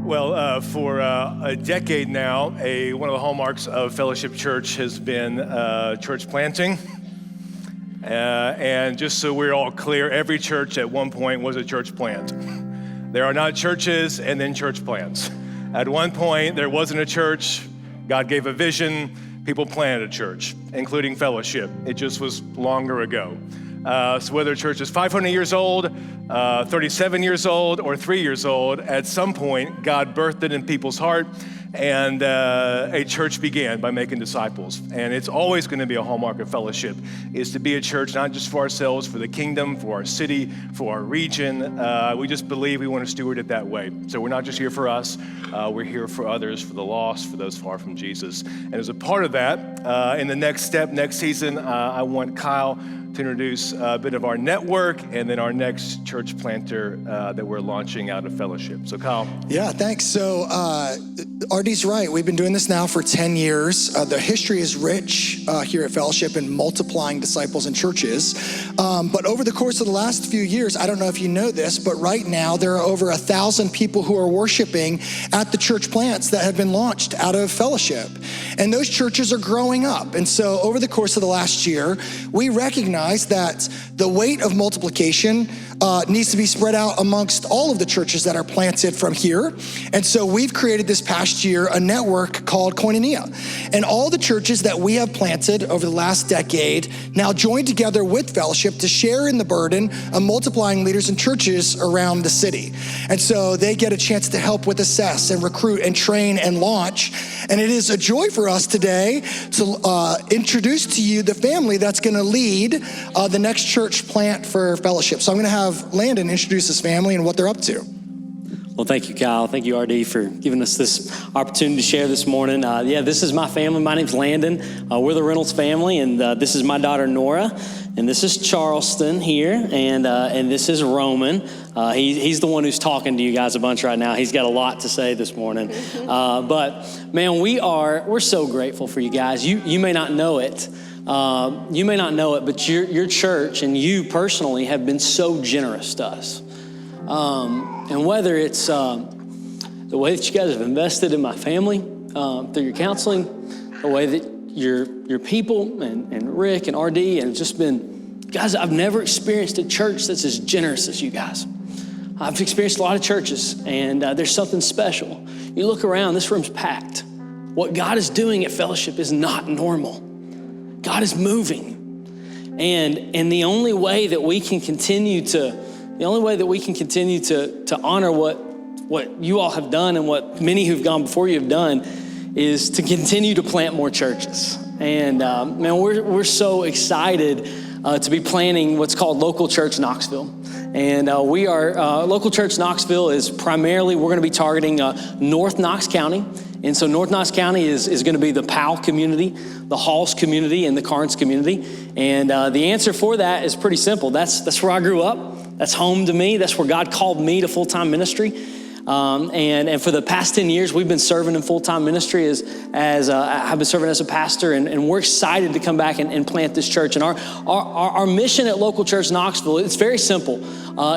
Well, for a decade now, one of the hallmarks of Fellowship Church has been church planting. And just so we're all clear, every church at one point was a church plant. There are not churches and then church plants. At one point, there wasn't a church. God gave a vision. People planted a church, including Fellowship. It just was longer ago. So whether a church is 500 years old, 37 years old, or 3 years old, at some point, God birthed it in people's heart, and a church began by making disciples. And it's always going to be a hallmark of Fellowship, is to be a church not just for ourselves, for the kingdom, for our city, for our region. We just believe we want to steward it that way. So we're not just here for us, we're here for others, for the lost, for those far from Jesus. And as a part of that, in the next step, next season, I want Kyle to introduce a bit of our network and then our next church planter that we're launching out of Fellowship. So Kyle. Yeah, thanks. So RD's right. We've been doing this now for 10 years. The history is rich here at Fellowship in multiplying disciples and churches. But over the course of the last few years, I don't know if you know this, but right now there are over 1,000 people who are worshiping at the church plants that have been launched out of Fellowship. And those churches are growing up. And so over the course of the last year, we recognize that the weight of multiplication needs to be spread out amongst all of the churches that are planted from here. And so we've created this past year a network called Koinonia. And all the churches that we have planted over the last decade now join together with Fellowship to share in the burden of multiplying leaders and churches around the city. And so they get a chance to help with assess and recruit and train and launch. And it is a joy for us today to introduce to you the family that's going to lead the next church plant for Fellowship. So I'm going to have Landon introduce his family and what they're up to. Well, thank you, Kyle. Thank you, RD, for giving us this opportunity to share this morning. This is my family. My name's Landon. We're the Reynolds family, and this is my daughter, Nora, and this is Charleston here, and this is Roman. He's the one who's talking to you guys a bunch right now. He's got a lot to say this morning. But, man, we're so grateful for you guys. You may not know it. But your church and you personally have been so generous to us. And whether it's the way that you guys have invested in my family through your counseling, the way that your people and Rick and RD and just been, guys, I've never experienced a church that's as generous as you guys. I've experienced a lot of churches, and there's something special. You look around, this room's packed. What God is doing at Fellowship is not normal. God is moving. And the only way that we can continue to honor what you all have done and what many who've gone before you have done is to continue to plant more churches. And man, we're so excited to be planning what's called Local Church Knoxville. And Local Church Knoxville is primarily, we're going to be targeting North Knox County. And so North Knox County is going to be the Powell community, the Halls community, and the Carnes community. And the answer for that is pretty simple. That's where I grew up. That's home to me. That's where God called me to full-time ministry. And for the past 10 years, we've been serving in full-time ministry as I've been serving as a pastor, and we're excited to come back and plant this church. And our mission at Local Church Knoxville, it's very simple.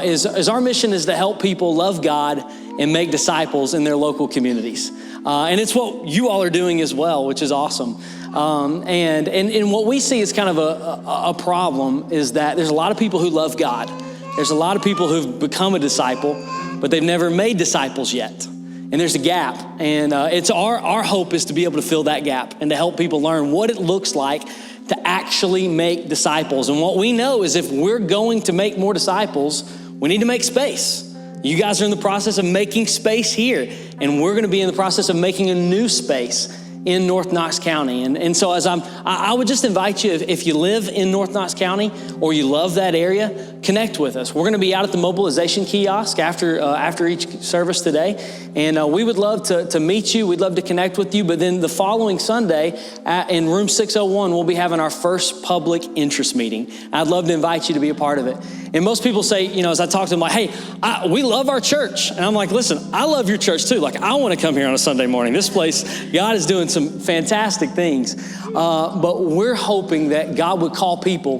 Is our mission is to help people love God and make disciples in their local communities. And it's what you all are doing as well, which is awesome. And what we see is kind of a problem is that there's a lot of people who love God. There's a lot of people who've become a disciple, but they've never made disciples yet. And there's a gap. And it's our hope is to be able to fill that gap and to help people learn what it looks like to actually make disciples. And what we know is if we're going to make more disciples, we need to make space. You guys are in the process of making space here, and we're going to be in the process of making a new space in North Knox County. And so I would just invite you, if you live in North Knox County or you love that area, connect with us. We're going to be out at the mobilization kiosk after each service today. And we would love to meet you. We'd love to connect with you. But then the following Sunday in room 601, we'll be having our first public interest meeting. I'd love to invite you to be a part of it. And most people say, as I talk to them, like, hey, we love our church. And I'm like, listen, I love your church too. Like, I want to come here on a Sunday morning. This place, God is doing some fantastic things. But we're hoping that God would call people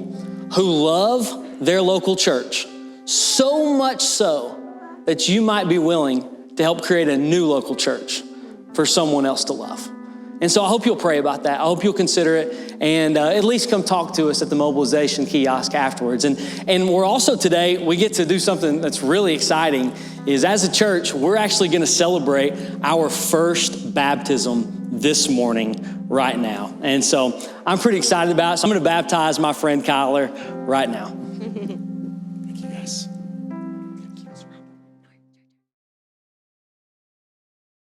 who love their local church so much so that you might be willing to help create a new local church for someone else to love. And so I hope you'll pray about that. I hope you'll consider it and at least come talk to us at the mobilization kiosk afterwards. And we're also today, we get to do something that's really exciting, is as a church, we're actually gonna celebrate our first baptism this morning, right now. And so I'm pretty excited about it. So I'm gonna baptize my friend Kyler right now.